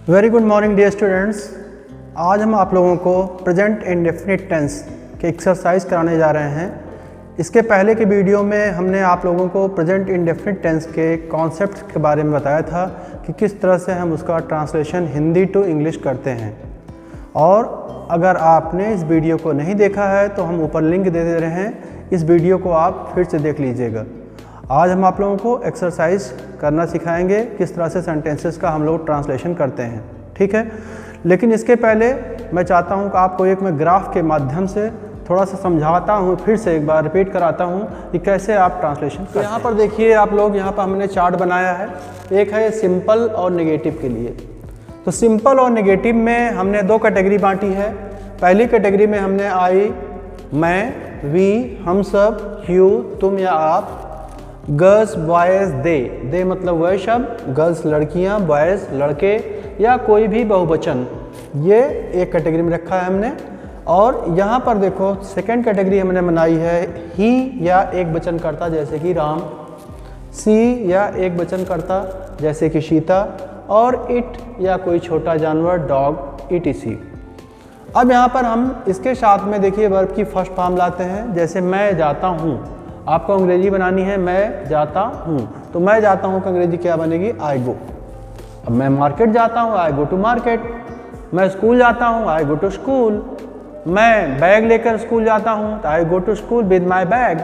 Very good morning dear students. आज हम आप लोगों को प्रेजेंट इंडेफिनिट टेंस के एक्सरसाइज कराने जा रहे हैं। इसके पहले के वीडियो में हमने आप लोगों को प्रेजेंट इंडेफिनिट टेंस के कॉन्सेप्ट के बारे में बताया था कि किस तरह से हम उसका ट्रांसलेशन हिंदी टू इंग्लिश करते हैं। और अगर आपने इस वीडियो को नहीं देखा है तो हम ऊपर लिंक दे रहे हैं, इस वीडियो को आप फिर से देख लीजिएगा। आज हम आप लोगों को एक्सरसाइज करना सिखाएंगे किस तरह से सेंटेंसेस का हम लोग ट्रांसलेशन करते हैं, ठीक है। लेकिन इसके पहले मैं चाहता हूं कि आपको एक मैं ग्राफ के माध्यम से थोड़ा सा समझाता हूं, फिर से एक बार रिपीट कराता हूं कि कैसे आप ट्रांसलेशन करते हैं। यहाँ पर देखिए आप लोग, यहाँ पर हमने चार्ट बनाया है। एक है सिंपल और नेगेटिव के लिए। तो सिंपल और नेगेटिव में हमने दो कैटेगरी बांटी है। पहली कैटेगरी में हमने आई, मैं, वी, हम सब, यू, तुम या आप, गर्ल्स, बॉयज़, दे मतलब वह शब्द, गर्ल्स लड़कियां, बॉयज़ लड़के या कोई भी बहुवचन, ये एक कैटेगरी में रखा है हमने। और यहाँ पर देखो सेकंड कैटेगरी हमने बनाई है, ही या एक वचन करता जैसे कि राम, सी या एक वचन करता जैसे कि सीता, और इट या कोई छोटा जानवर, डॉग, etc। अब यहाँ पर हम इसके साथ में देखिए वर्ब की फर्स्ट फॉर्म लाते हैं। जैसे मैं जाता हूँ, आपको अंग्रेजी बनानी है मैं जाता हूँ, तो मैं जाता हूँ का अंग्रेजी क्या बनेगी, आई गो। अब मैं मार्केट जाता हूँ, आई गो टू मार्केट। मैं स्कूल जाता हूँ, आई गो टू स्कूल। मैं बैग लेकर स्कूल जाता हूँ तो I go to school with my bag.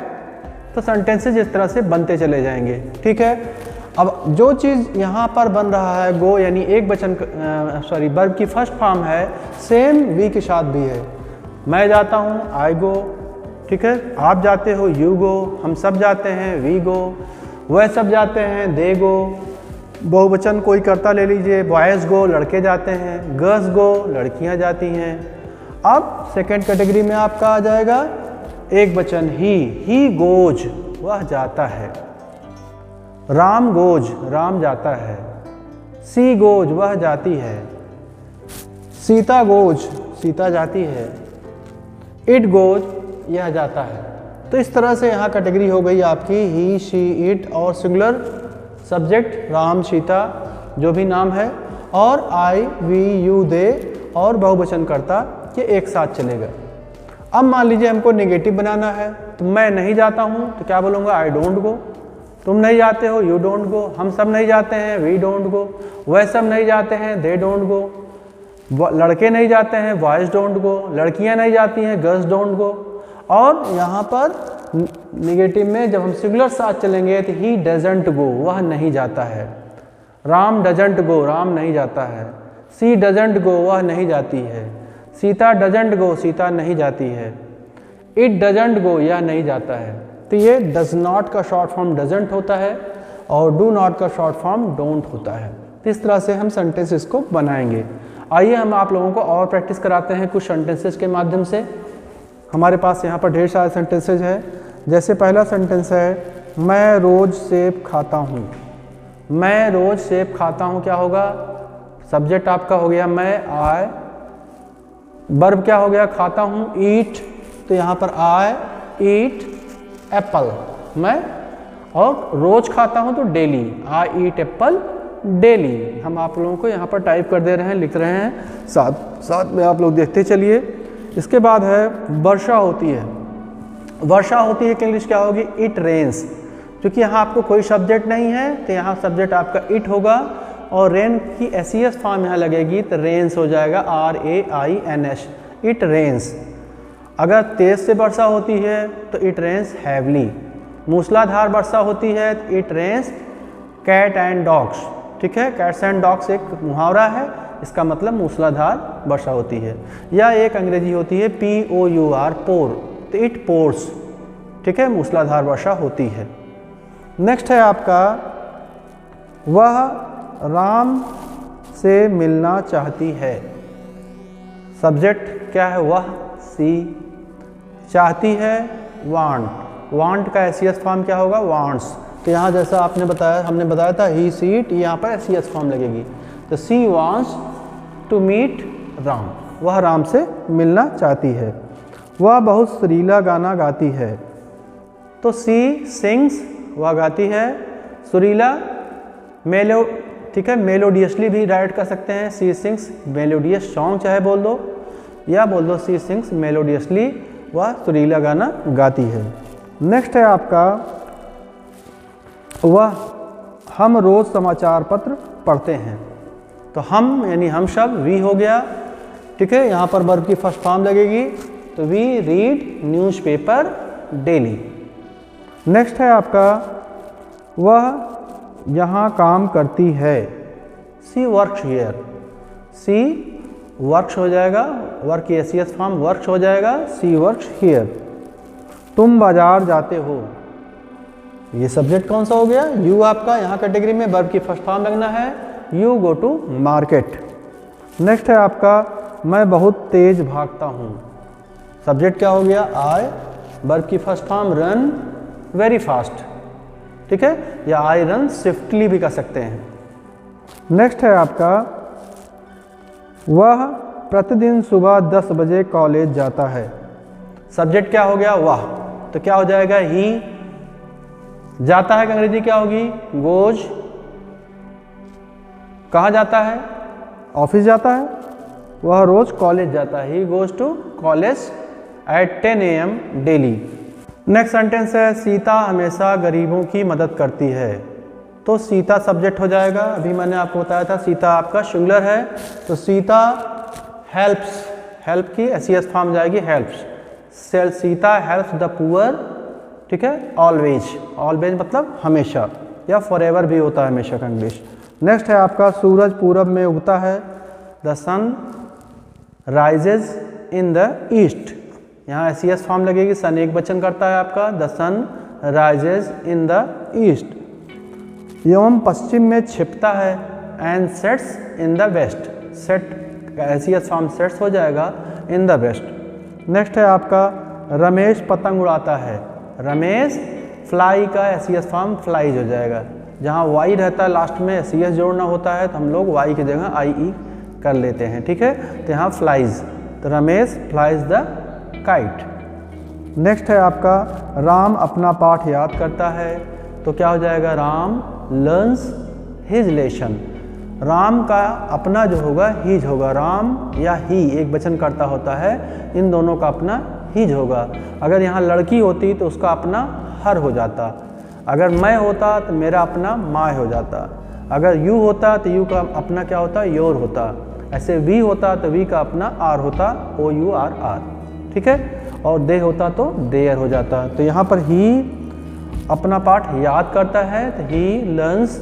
तो सेंटेंसेस इस तरह से बनते चले जाएंगे, ठीक है। अब जो चीज़ यहाँ पर बन रहा है गो यानी एक वचन वर्ब की फर्स्ट फॉर्म है, सेम वी के साथ भी है। मैं जाता हूँ, आई गो, ठीक है। आप जाते हो, यू गो। हम सब जाते हैं, वी गो। वह सब जाते हैं, दे गो। बहुवचन कोई करता ले लीजिए, बॉयज़ गो लड़के जाते हैं, गर्ल्स गो लड़कियां जाती हैं। अब सेकंड कैटेगरी में आपका आ जाएगा एक वचन, ही गोज वह जाता है, राम गोज राम जाता है, सी गोज वह जाती है, सीता गोज सीता जाती है, इट गोज यह जाता है। तो इस तरह से यहाँ कैटेगरी हो गई आपकी ही, शी, इट और सिंगुलर सब्जेक्ट राम, सीता जो भी नाम है, और आई, वी, यू, दे और बहुवचन करता ये एक साथ चलेगा। अब मान लीजिए हमको नेगेटिव बनाना है, तो मैं नहीं जाता हूँ तो क्या बोलूँगा, आई डोंट गो। तुम नहीं जाते हो, यू डोंट गो। हम सब नहीं जाते हैं, वी डोंट गो। वह सब नहीं जाते हैं, दे डोंट गो। लड़के नहीं जाते हैं, बॉयज़ डोंट गो। लड़कियाँ नहीं जाती हैं, गर्ल्स डोंट गो। और यहाँ पर नेगेटिव में जब हम सिंगुलर साथ चलेंगे तो ही डजंट गो वह नहीं जाता है, राम डजंट गो राम नहीं जाता है, सी डजंट गो वह नहीं जाती है, सीता डजंट गो सीता नहीं जाती है, इट डजंट गो यह नहीं जाता है। तो ये डज नॉट का शॉर्ट फॉर्म डजंट होता है और डू नॉट का शॉर्ट फॉर्म डोंट होता है। तो इस तरह से हम सेंटेंसेस को बनाएंगे। आइए हम आप लोगों को और प्रैक्टिस कराते हैं कुछ सेंटेंसेस के माध्यम से। हमारे पास यहाँ पर ढेर सारे सेंटेंसेज हैं। जैसे पहला सेंटेंस है, मैं रोज़ सेब खाता हूँ। मैं रोज़ सेब खाता हूँ क्या होगा, सब्जेक्ट आपका हो गया मैं, आई, वर्ब क्या हो गया, खाता हूँ, ईट। तो यहाँ पर आई ईट एप्पल, मैं, और रोज़ खाता हूँ तो डेली, आई ईट एप्पल डेली। हम आप लोगों को यहाँ पर टाइप कर दे रहे हैं, लिख रहे हैं, साथ साथ में आप लोग देखते चलिए। इसके बाद है वर्षा होती है। वर्षा होती है कि इंग्लिश क्या होगी, इट रेन्स। क्योंकि यहाँ आपको कोई सब्जेक्ट नहीं है तो यहाँ सब्जेक्ट आपका इट होगा और रेन की एस फॉर्म यहाँ लगेगी तो रेन्स हो जाएगा, RAINS, इट रेन्स। अगर तेज़ से वर्षा होती है तो इट रेन्स हैवली। मूसलाधार वर्षा होती है तो it rains cat and dogs, ठीक है। कैट्स एंड डॉग्स एक मुहावरा है, इसका मतलब मूसलाधार वर्षा होती है। या एक अंग्रेजी होती है POUR, पोर, तो इट पोर्स, ठीक है, मूसलाधार वर्षा होती है। नेक्स्ट है आपका, वह राम से मिलना चाहती है। सब्जेक्ट क्या है, वह, सी, चाहती है, वांट। वांट का एस फॉर्म क्या होगा, वांट्स। तो यहाँ जैसा आपने बताया, हमने बताया था ही, सी, इट, यहाँ पर एस फॉर्म लगेगी। तो she wants to meet Ram, वह राम से मिलना चाहती है। वह बहुत सुरीला गाना गाती है। तो सी सिंग्स, वह गाती है, सुरीला ठीक है। मेलोडियसली भी राइट कर सकते हैं, सी सिंग्स मेलोडियस सॉन्ग चाहे बोल दो, या बोल दो सी सिंग्स मेलोडियसली, वह सुरीला गाना गाती है। नेक्स्ट है आपका वह हम रोज़ समाचार पत्र पढ़ते हैं। तो हम यानी हम शब्द वी हो गया, ठीक है। यहाँ पर वर्ब की फर्स्ट फॉर्म लगेगी, तो we read newspaper daily. Next है आपका वह यहाँ काम करती है, she works here, she works हो जाएगा, वर्क की एसीएस फॉर्म वर्क्स हो जाएगा, सी वर्क्स हियर। तुम बाजार जाते हो, ये सब्जेक्ट कौन सा हो गया, यू आपका, यहाँ कैटेगरी में वर्ब की फर्स्ट फॉर्म लगना है, you go to market. Next है आपका मैं बहुत तेज भागता हूँ, सब्जेक्ट क्या हो गया, आई, वर्ब की first form run very fast, ठीक है, या आई रन स्विफ्टली भी कर सकते हैं। नेक्स्ट है आपका वह प्रतिदिन सुबह 10 बजे कॉलेज जाता है, सब्जेक्ट क्या हो गया, वह, तो क्या हो जाएगा, ही। जाता है कि अंग्रेजी क्या होगी, गोज। कहाँ जाता है, ऑफिस जाता है, वह रोज कॉलेज जाता है, he goes to college at 10 AM daily. Next sentence है सीता हमेशा गरीबों की मदद करती है, तो सीता सब्जेक्ट हो जाएगा, अभी मैंने आपको बताया था सीता आपका सिंगुलर है, तो सीता हेल्प्स, हेल्प की एसीएस फॉर्म जाएगी helps, Sita helps the poor, ठीक है। ऑलवेज, ऑलवेज मतलब हमेशा, या फॉरएवर भी होता है हमेशा का इंग्लिश। नेक्स्ट है आपका सूरज पूरब में उगता है, the sun rises in the east, यहाँ एसीएस फॉर्म लगेगी, सन एक वचन करता है आपका, the sun rises in the east. एवं पश्चिम में छिपता है, and sets in the west, set ACS form sets हो जाएगा, इन द वेस्ट। नेक्स्ट है आपका रमेश पतंग उड़ाता है, रमेश फ्लाई का एसीएस फॉर्म फ्लाइज हो जाएगा, जहाँ वाई रहता है लास्ट में एसीएस जोड़ना होता है, तो हम लोग वाई की जगह आई कर लेते हैं, ठीक है, तो यहाँ फ्लाइज, तो Ramesh flies the kite. Next है आपका राम अपना पाठ याद करता है, तो क्या हो जाएगा, Ram learns his lesson, Ram का अपना जो होगा हीज होगा, राम या ही एक वचन करता होता है, इन दोनों का अपना हीज होगा। अगर यहाँ लड़की होती तो उसका अपना हर हो जाता, अगर मैं होता तो मेरा अपना माय हो जाता, अगर यू होता तो यू का अपना क्या होता, योर होता, ऐसे वी होता तो वी का अपना आर होता, ओ यू आर आर, ठीक है, और दे होता तो देयर हो जाता। तो यहाँ पर ही अपना पाठ याद करता है, तो ही लर्न्स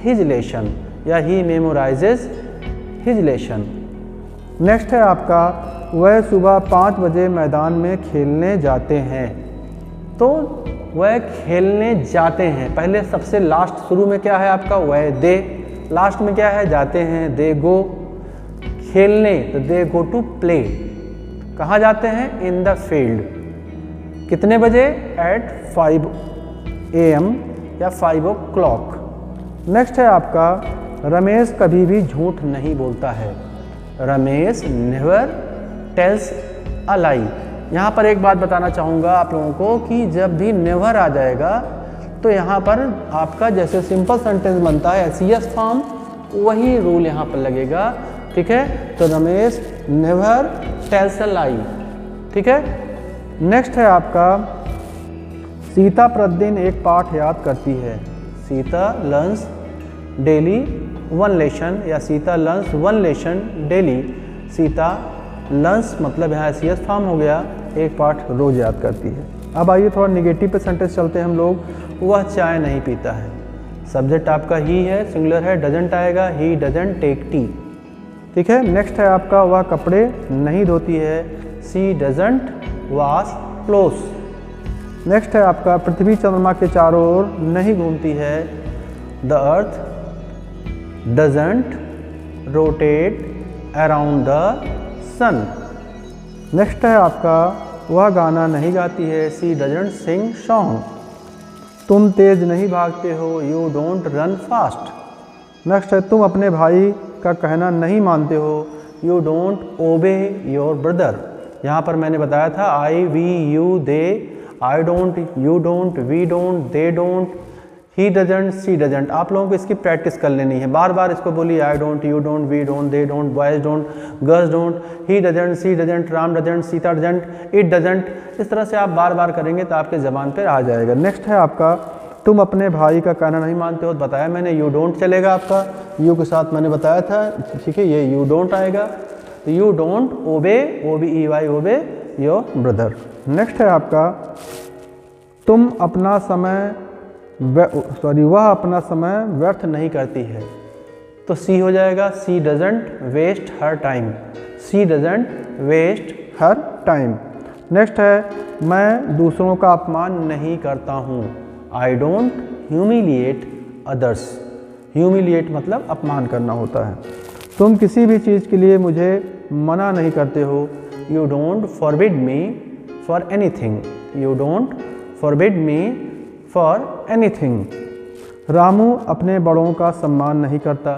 हिज लेसन, या ही मेमोराइजेज हिज लेसन। नेक्स्ट है आपका वह सुबह 5 बजे मैदान में खेलने जाते हैं, तो वह खेलने जाते हैं, पहले सबसे लास्ट शुरू में क्या है आपका, वह दे, लास्ट में क्या है, जाते हैं, दे गो। खेलने तो दे गो टू प्ले, कहाँ जाते हैं, इन द फील्ड, कितने बजे, एट 5 AM या 5 o'clock। नेक्स्ट है आपका रमेश कभी भी झूठ नहीं बोलता है, रमेश नेवर टेल्स अ लाई। यहाँ पर एक बात बताना चाहूँगा आप लोगों को कि जब भी नेवर आ जाएगा तो यहाँ पर आपका जैसे सिंपल सेंटेंस बनता है एसीएस फॉर्म, वही रूल यहाँ पर लगेगा, ठीक है। तो रमेश नेवर टेल्स अ लाई, ठीक है। नेक्स्ट है आपका सीता प्रतिदिन एक पाठ याद करती है, सीता लर्न्स डेली 1 लेसन, या Sita learns 1 lesson daily. Sita learns मतलब यहाँ एसीएस फॉर्म हो गया, एक पाठ रोज याद करती है। अब आइए थोड़ा निगेटिव पे सेंटेंस चलते हैं हम लोग। वह चाय नहीं पीता है, सब्जेक्ट आपका ही है, सिंगुलर है, डजंट आएगा, ही डजंट टेक टी, ठीक है। नेक्स्ट है आपका वह कपड़े नहीं धोती है, सी डजंट वॉश क्लोथ्स। नेक्स्ट है आपका पृथ्वी चंद्रमा के चारों ओर नहीं घूमती है, the earth doesn't rotate around the sun. Next है आपका वह गाना नहीं गाती है, सी डजंट सिंग सॉन्ग। तुम तेज नहीं भागते हो, you don't run fast. Next है तुम अपने भाई का कहना नहीं मानते हो, you don't obey your brother. यहाँ पर मैंने बताया था I we you they, I don't, you don't, we don't, they don't, he doesn't, she doesn't. आप लोगों को इसकी प्रैक्टिस कर लेनी है, बार बार इसको बोलिए। I don't, you don't, we don't, they don't, boys don't, girls don't, he doesn't, she doesn't, Ram doesn't, Sita doesn't, it doesn't. इस तरह से आप बार बार करेंगे तो आपके ज़बान पर आ जाएगा। नेक्स्ट है आपका, तुम अपने भाई का कहना नहीं मानते हो, बताया मैंने, यू डोंट चलेगा आपका, यू के साथ मैंने बताया था, ठीक है, ये यू डोंट आएगा। तो यू डोंट ओबे, OBEY, ओबे योर ब्रदर। नेक्स्ट है आपका, तुम अपना समय वह अपना समय व्यर्थ नहीं करती है। तो सी हो जाएगा, she doesn't waste her time, she doesn't waste her time. Next है, मैं दूसरों का अपमान नहीं करता हूँ। I don't humiliate others. Humiliate मतलब अपमान करना होता है। तुम किसी भी चीज़ के लिए मुझे मना नहीं करते हो। You don't forbid me for anything. You don't forbid me for anything. Ramu अपने बड़ों का सम्मान नहीं करता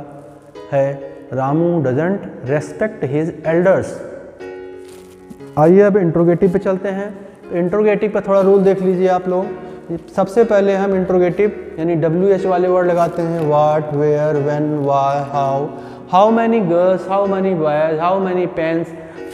है। Ramu doesn't respect his elders. आइए अब इंट्रोगेटिव पे चलते हैं। तो इंट्रोगेटिव पर थोड़ा रूल देख लीजिए आप लोग। सबसे पहले हम इंट्रोगेटिव यानी WH वाले वर्ड लगाते हैं। What, where, when, why, how many girls, how many boys, how many pens,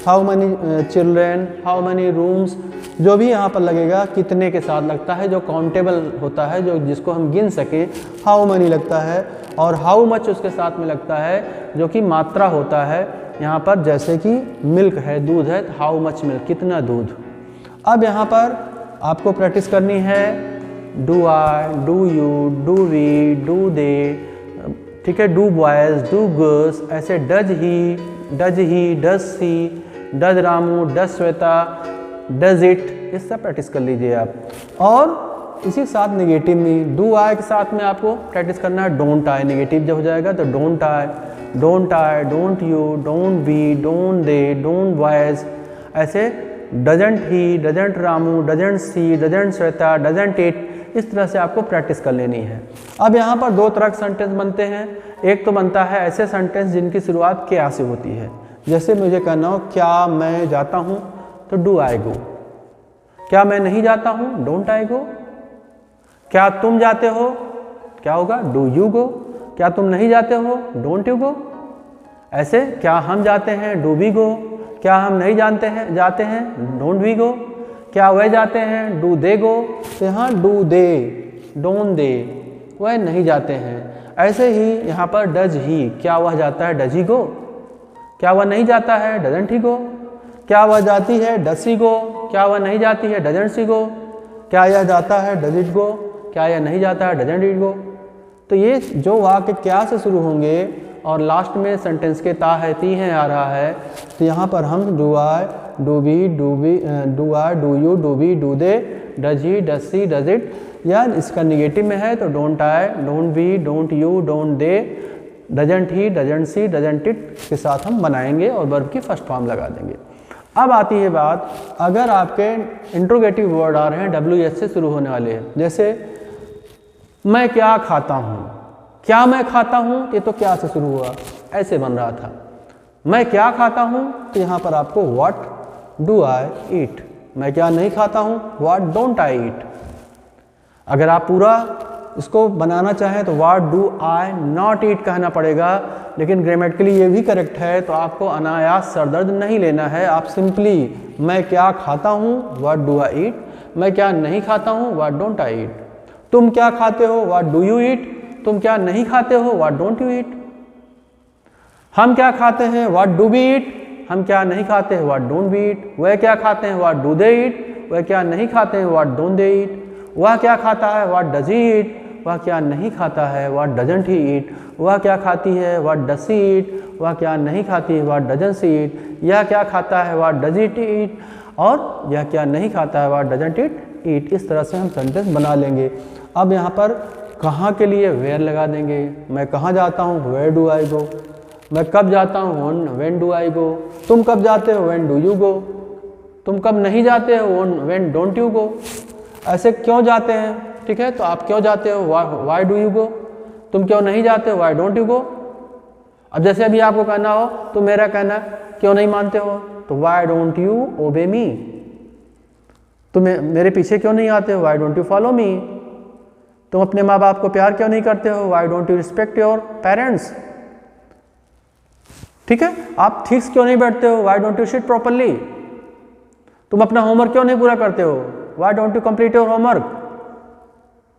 how many children, how many rooms. जो भी यहाँ पर लगेगा कितने के साथ लगता है, जो काउंटेबल होता है, जो जिसको हम गिन सके, हाउ मैनी लगता है। और हाउ मच उसके साथ में लगता है, जो कि मात्रा होता है। यहाँ पर जैसे कि मिल्क है, दूध है, तो हाउ मच मिल्क, कितना दूध। अब यहाँ पर आपको प्रैक्टिस करनी है। Do I, do you, do we, do they, ठीक है, डू बॉयज, डू गर्ल्स, ऐसे does he, does she, does Ramu, does Shweta, does it, इस सब प्रैक्टिस कर लीजिए आप। और इसी के साथ नेगेटिव में डू आई के साथ में आपको प्रैक्टिस करना है। डोंट आई, नेगेटिव जब हो जाएगा तो don't I, don't you, don't we, don't they, don't boys, ऐसे doesn't he, doesn't Ramu, doesn't she, doesn't Shweta, doesn't it, इस तरह से आपको प्रैक्टिस कर लेनी है। अब यहाँ पर दो तरह के सेंटेंस बनते हैं। एक तो बनता है ऐसे सेंटेंस जिनकी शुरुआत क्या से होती है। जैसे मुझे कहना हो क्या मैं जाता हूँ, तो डू आई गो। क्या मैं नहीं जाता हूँ, डोंट आई गो। क्या तुम जाते हो, क्या होगा, डू यू गो। क्या तुम नहीं जाते हो, डोंट यू गो। ऐसे क्या हम जाते हैं, डू वी गो। क्या हम नहीं जाते हैं, डोंट वी गो। क्या वह जाते हैं, डू दे गो। तो यहाँ डू दे, डोंट दे, वह नहीं जाते हैं। ऐसे ही यहाँ पर डज ही, क्या वह जाता है, डज ही गो। क्या वह नहीं जाता है, डजंट ही गो। क्या वह जाती है, डज सी गो। क्या वह नहीं जाती है, डजंट सी गो। क्या यह जाता है, डज इट गो। क्या यह नहीं जाता है, डजंट इट गो। तो ये जो वाक्य क्या से शुरू होंगे और लास्ट में सेंटेंस के ता है, ती है आ रहा है, तो यहाँ पर हम do I, do we, do I, do you, do we, do they, does he, does she, does it, या इसका निगेटिव में है तो don't I, don't we, don't you, don't they, doesn't he, doesn't she, doesn't it के साथ हम बनाएंगे और वर्ब की फर्स्ट फॉर्म लगा देंगे। अब आती है बात, अगर आपके इंट्रोगेटिव वर्ड आ रहे हैं WH से शुरू होने वाले हैं, जैसे मैं क्या खाता हूँ। क्या मैं खाता हूँ, ये तो क्या से शुरू हुआ, ऐसे बन रहा था। मैं क्या खाता हूँ, तो यहाँ पर आपको व्हाट डू आई ईट। मैं क्या नहीं खाता हूँ, व्हाट डोंट आई ईट। अगर आप पूरा इसको बनाना चाहें तो what do I not eat कहना पड़ेगा, लेकिन ग्रामेटिकली ये भी करेक्ट है, तो आपको अनायास सरदर्द नहीं लेना है। आप सिंपली मैं क्या खाता हूँ, व्हाट डू आई ईट। मैं क्या नहीं खाता हूँ, व्हाट डोंट आई ईट। तुम क्या खाते हो, व्हाट डू यू ईट। तुम क्या नहीं खाते हो, व्हाट डोंट यू ईट। हम क्या खाते हैं, व्हाट डू वी ईट। हम क्या नहीं खाते हैं, व्हाट डोंट वी ईट। वह क्या खाते हैं, व्हाट डू दे ईट। वह क्या नहीं खाते हैं, व्हाट डोंट दे ईट। वह क्या खाता है, व्हाट डज ही ईट। वह क्या नहीं खाता है, व्हाट डजंट ही ईट। वह क्या खाती है, व्हाट डज सी ईट। वह क्या नहीं खाती है, व्हाट डजंट सी ईट। यह क्या खाता है, व्हाट डज इट ईट। और यह क्या नहीं खाता है, व्हाट डजंट इट ईट। इस तरह से हम सेंटेंस बना लेंगे। अब यहाँ पर कहाँ के लिए वेयर लगा देंगे। मैं कहाँ जाता हूँ, वेयर डू आई गो। मैं कब जाता हूँ, व्हेन डू आई गो। तुम कब जाते हो, व्हेन डू यू गो। तुम कब नहीं जाते हो, व्हेन डोंट यू गो। ऐसे क्यों जाते हैं, ठीक है, तो आप क्यों जाते हो, वाई डू यू गो। तुम क्यों नहीं जाते हो, वाई डोंट यू गो। अब जैसे अभी आपको कहना हो तो मेरा कहना क्यों नहीं मानते हो, तो वाई डोंट यू ओबे मी। तुम मेरे पीछे क्यों नहीं आते हो, why don't you follow me. तुम अपने माँ बाप को प्यार क्यों नहीं करते हो? Why don't you respect your parents? ठीक है, आप ठीक क्यों नहीं बैठते हो? Why don't you sit properly? तुम अपना होमवर्क क्यों नहीं पूरा करते हो? Why don't you complete your homework?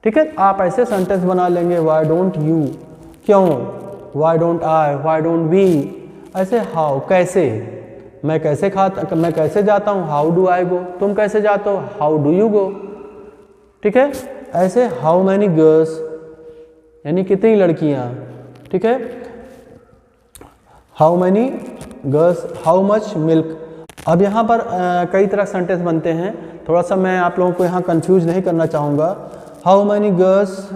ठीक है, आप ऐसे सेंटेंस बना लेंगे, वाई डोंट यू, क्यों, why don't I, why don't we, ऐसे हाउ, कैसे, मैं कैसे जाता हूँ, हाउ डू आई गो, तुम कैसे जाते हो, हाउ डू यू गो। ठीक है, ऐसे हाउ मैनी गर्ल्स यानी कितनी लड़कियाँ, ठीक है, how many girls, how much milk. अब यहाँ पर कई तरह सेंटेंस बनते हैं, थोड़ा सा मैं आप लोगों को यहाँ कंफ्यूज नहीं करना चाहूँगा। हाउ मैनी गर्ल्स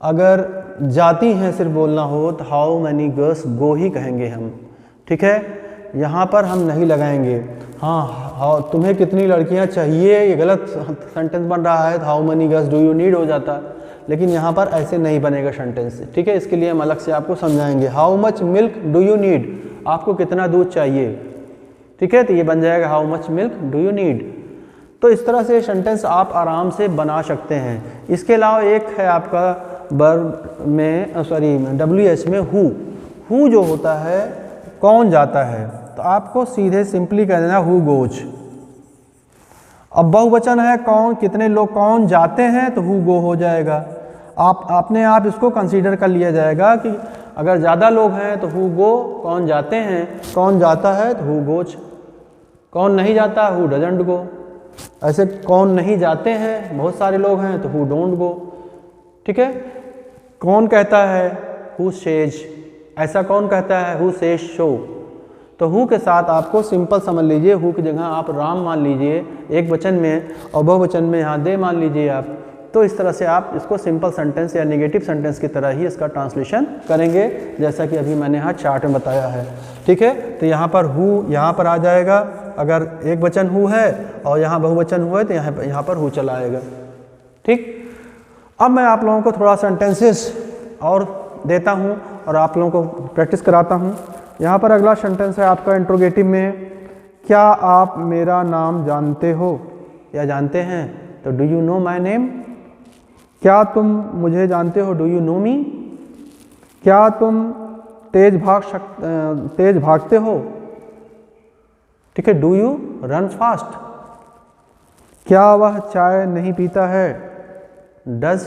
अगर जाती हैं सिर्फ बोलना हो तो हाउ मैनी गर्ल्स गो ही कहेंगे हम। ठीक है, यहाँ पर हम नहीं लगाएंगे हाँ तुम्हें कितनी लड़कियाँ चाहिए, ये गलत सेंटेंस बन रहा है, how many girls do you need हो जाता, लेकिन यहाँ पर ऐसे नहीं बनेगा सेंटेंस। ठीक है, इसके लिए हम अलग से आपको समझाएंगे। How much milk do you need, आपको कितना दूध चाहिए। ठीक है, तो ये बन जाएगा how much milk do you need. तो इस तरह से सेंटेंस आप आराम से बना सकते हैं। इसके अलावा एक है आपका वर्ब में WH में हु जो होता है कौन जाता है, तो आपको सीधे सिंपली कह देना हु गोज। अब बहुवचन है कौन, कितने लोग कौन जाते हैं, तो हु गो हो जाएगा। अपने आप इसको कंसीडर कर लिया जाएगा कि अगर ज़्यादा लोग हैं तो हु गो, कौन जाते हैं, कौन जाता है तो हु गोज, कौन नहीं जाता हु डजंट गो। ऐसे कौन नहीं जाते हैं, बहुत सारे लोग हैं तो हु डोंट गो। ठीक है, कौन कहता है हु सेज, ऐसा कौन कहता है हु सेज शो। तो हु के साथ आपको सिंपल समझ लीजिए, हु की जगह आप राम मान लीजिए एक वचन में, और बहुवचन में यहाँ दे मान लीजिए आप। तो इस तरह से आप इसको सिंपल सेंटेंस या नेगेटिव सेंटेंस की तरह ही इसका ट्रांसलेशन करेंगे, जैसा कि अभी मैंने यहाँ चार्ट में बताया है। ठीक है, तो यहाँ पर हु यहाँ पर आ जाएगा, अगर एक वचन हु है और यहाँ बहुवचन हुआ है तो यहाँ पर हु चला आएगा। ठीक, अब मैं आप लोगों को थोड़ा सेंटेंसेस और देता हूँ और आप लोगों को प्रैक्टिस कराता हूँ। यहाँ पर अगला सेंटेंस है आपका इंट्रोगेटिव में, क्या आप मेरा नाम जानते हो या जानते हैं, तो do you know my name. क्या तुम मुझे जानते हो, डू यू नो मी। क्या तुम तेज भागते हो, ठीक है, डू यू रन फास्ट। क्या वह चाय नहीं पीता है, डज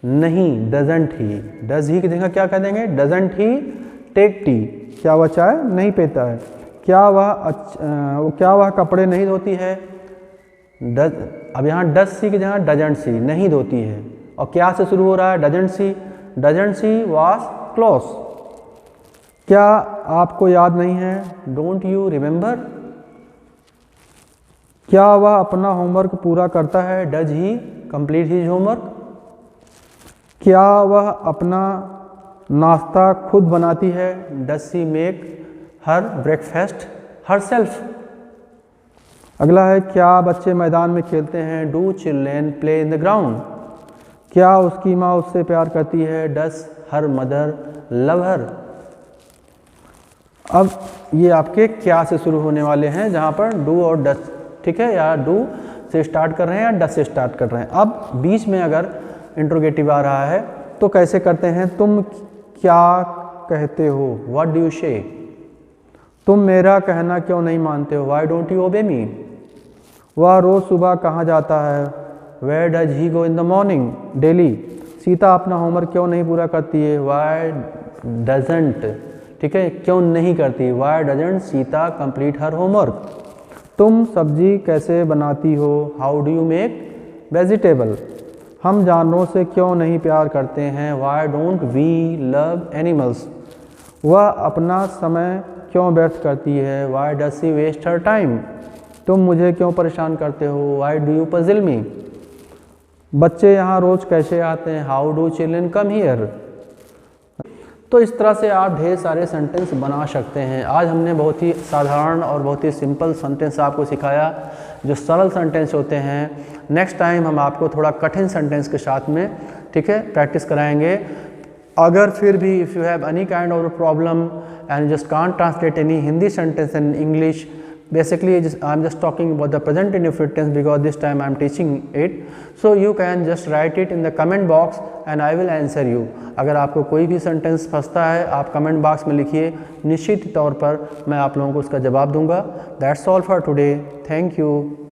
नहीं, डजंट ही, डज ही की जगह क्या कह देंगे, डजंट ही टेक टी। क्या वह चाय नहीं पीता है। क्या वह कपड़े नहीं धोती है, डज, अब यहाँ डज सी की जगह डजंट सी, नहीं धोती है, और क्या से शुरू हो रहा है, डजंट सी वॉश क्लोथ। क्या आपको याद नहीं है, डोंट यू रिमेंबर। क्या वह अपना होमवर्क पूरा करता है, does he complete his homework. क्या वह अपना नाश्ता खुद बनाती है, does she make her breakfast herself. अगला है, क्या बच्चे मैदान में खेलते हैं, do children play in the ground. क्या उसकी माँ उससे प्यार करती है, डज हर मदर लव हर। अब ये आपके क्या से शुरू होने वाले हैं, जहाँ पर डू और डज, ठीक है, या डू से स्टार्ट कर रहे हैं या डज से स्टार्ट कर रहे हैं। अब बीच में अगर इंट्रोगेटिव आ रहा है तो कैसे करते हैं, तुम क्या कहते हो, व्हाट डू यू से। तुम मेरा कहना क्यों नहीं मानते हो, व्हाई डोंट यू ओबे मी। वह रोज़ सुबह कहाँ जाता है, where does he go in the morning daily. Sita अपना होमवर्क क्यों नहीं पूरा करती है, व्हाई डजंट, ठीक है, क्यों नहीं करती, why doesn't Sita complete her homework. तुम सब्जी कैसे बनाती हो, how do you make vegetable. हम जानवरों से क्यों नहीं प्यार करते हैं, why don't we love animals. वह अपना समय क्यों व्यर्थ करती है, why does she waste her time. तुम मुझे क्यों परेशान करते हो, why do you puzzle me. बच्चे यहाँ रोज़ कैसे आते हैं, how do children come here. तो इस तरह से आप ढेर सारे सेंटेंस बना सकते हैं। आज हमने बहुत ही साधारण और बहुत ही सिंपल सेंटेंस आपको सिखाया, जो सरल सेंटेंस होते हैं। नेक्स्ट टाइम हम आपको थोड़ा कठिन सेंटेंस के साथ में, ठीक है, प्रैक्टिस कराएंगे। अगर फिर भी if you have any kind of problem and just can't translate any Hindi sentence in English, basically I'm just talking about the present indefinite tense because this time I'm teaching it. So you can just write it in the comment box and I will answer you. अगर आपको कोई भी sentence फंसता है आप comment box में लिखिए, निश्चित तौर पर मैं आप लोगों को उसका जवाब दूंगा. That's all for today. Thank you.